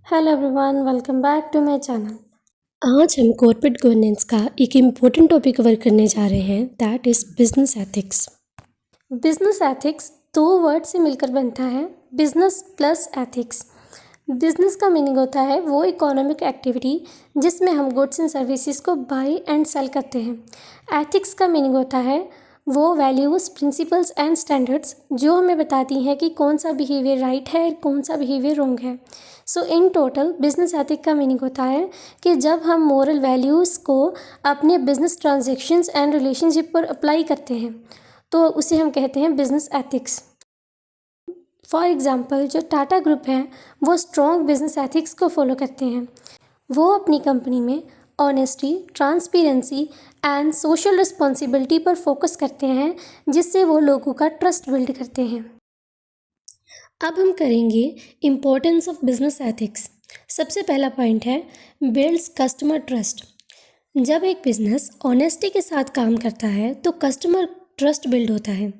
Hello everyone, welcome back to my channel. आज हम corporate governance का एक इम्पोर्टेंट टॉपिक कवर करने जा रहे हैं, that is business ethics. Business ethics दो वर्ड से मिलकर बनता है, बिजनेस प्लस एथिक्स। बिजनेस का मीनिंग होता है वो इकोनॉमिक एक्टिविटी जिसमें हम गुड्स एंड सर्विसेज को बाई एंड सेल करते हैं। एथिक्स का मीनिंग होता है वो वैल्यूज़, प्रिंसिपल्स एंड स्टैंडर्ड्स जो हमें बताती हैं कि कौन सा बिहेवियर राइट है, कौन सा बिहेवियर रॉन्ग है। सो इन टोटल बिजनेस एथिक का मीनिंग होता है कि जब हम मोरल वैल्यूज़ को अपने बिजनेस ट्रांजेक्शन्स एंड रिलेशनशिप पर अप्लाई करते हैं तो उसे हम कहते हैं बिजनेस एथिक्स। फॉर एग्ज़ाम्पल जो टाटा ग्रुप है वो स्ट्रॉन्ग बिजनेस एथिक्स को फॉलो करते हैं। वो अपनी कंपनी में honesty, transparency and social responsibility पर फोकस करते हैं जिससे वो लोगों का ट्रस्ट बिल्ड करते हैं। अब हम करेंगे इम्पोर्टेंस ऑफ बिजनेस एथिक्स। सबसे पहला पॉइंट है बिल्ड्स कस्टमर ट्रस्ट। जब एक बिजनेस ऑनेस्टी के साथ काम करता है तो कस्टमर ट्रस्ट बिल्ड होता है।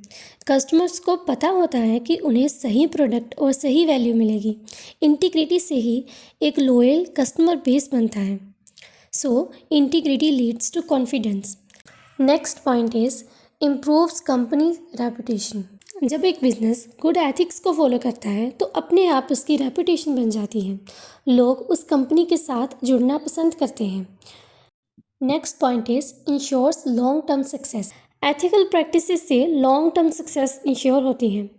कस्टमर्स को पता होता है कि उन्हें सही प्रोडक्ट और सही वैल्यू मिलेगी। इंटीग्रिटी से ही एक लॉयल कस्टमर बेस बनता है। So integrity leads to confidence. Next point is improves company reputation. जब एक बिजनेस गुड एथिक्स को फॉलो करता है तो अपने आप उसकी रेपुटेशन बन जाती है। लोग उस कंपनी के साथ जुड़ना पसंद करते हैं। Next point is insures long term success. Ethical practices से लॉन्ग टर्म सक्सेस इंश्योर होती है।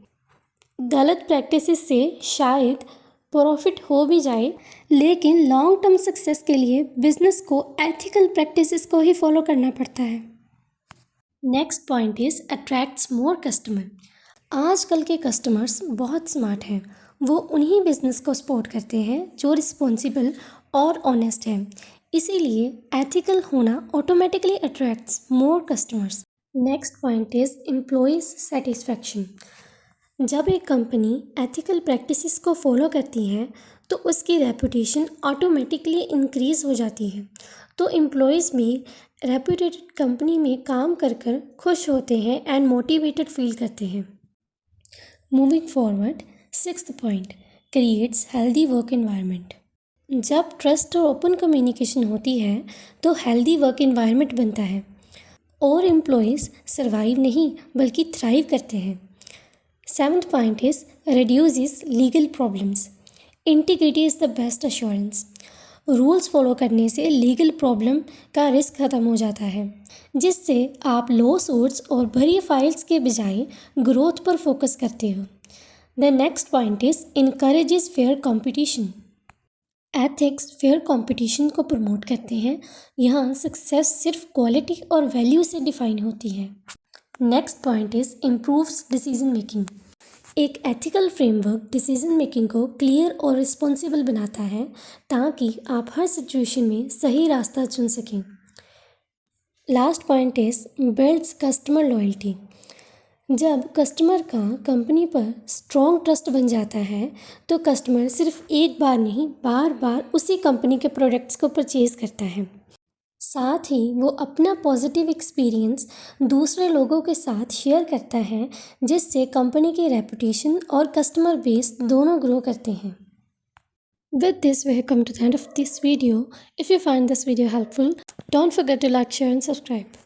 गलत प्रैक्टिसेस से शायद प्रॉफिट हो भी जाए, लेकिन लॉन्ग टर्म सक्सेस के लिए बिजनेस को एथिकल प्रैक्टिसेस को ही फॉलो करना पड़ता है। Next point is attracts more customer. आजकल के कस्टमर्स बहुत स्मार्ट हैं। वो उन्हीं बिजनेस को सपोर्ट करते हैं जो रिस्पॉन्सिबल और ऑनेस्ट है। इसीलिए एथिकल होना automatically attracts more customers. Next point is employees satisfaction. जब एक कंपनी एथिकल प्रैक्टिसेस को फॉलो करती है तो उसकी रेपुटेशन ऑटोमेटिकली इंक्रीज़ हो जाती है। तो एम्प्लॉयज़ भी रेप्यूटेड कंपनी में काम कर कर खुश होते हैं एंड मोटिवेटेड फील करते हैं। Moving forward, sixth point creates healthy work environment. जब ट्रस्ट और ओपन कम्युनिकेशन होती है तो हेल्दी वर्क एनवायरनमेंट बनता है और एम्प्लॉयज़ सर्वाइव नहीं बल्कि थ्राइव करते हैं। Seventh point is reduces legal problems. Integrity is the best assurance. Rules follow करने से लीगल प्रॉब्लम का रिस्क ख़त्म हो जाता है, जिससे आप लॉ सूट्स और बड़ी फाइल्स के बजाय ग्रोथ पर फोकस करते हो। The next point is encourages fair competition. Ethics fair competition को प्रमोट करते हैं। यहाँ सक्सेस सिर्फ क्वालिटी और वैल्यू से डिफाइन होती है। Next point is improves decision making. एक एथिकल फ्रेमवर्क डिसीजन मेकिंग को क्लियर और रिस्पॉन्सिबल बनाता है ताकि आप हर सिचुएशन में सही रास्ता चुन सकें। Last point is builds customer loyalty. जब कस्टमर का कंपनी पर स्ट्रॉन्ग ट्रस्ट बन जाता है तो कस्टमर सिर्फ एक बार नहीं बार बार उसी कंपनी के प्रोडक्ट्स को परचेज करता है। साथ ही वो अपना पॉजिटिव एक्सपीरियंस दूसरे लोगों के साथ शेयर करता है, जिससे कंपनी की रेपुटेशन और कस्टमर बेस दोनों ग्रो करते हैं। With this, we have come to the end of this video. If you find this video helpful, don't forget to like, share and subscribe.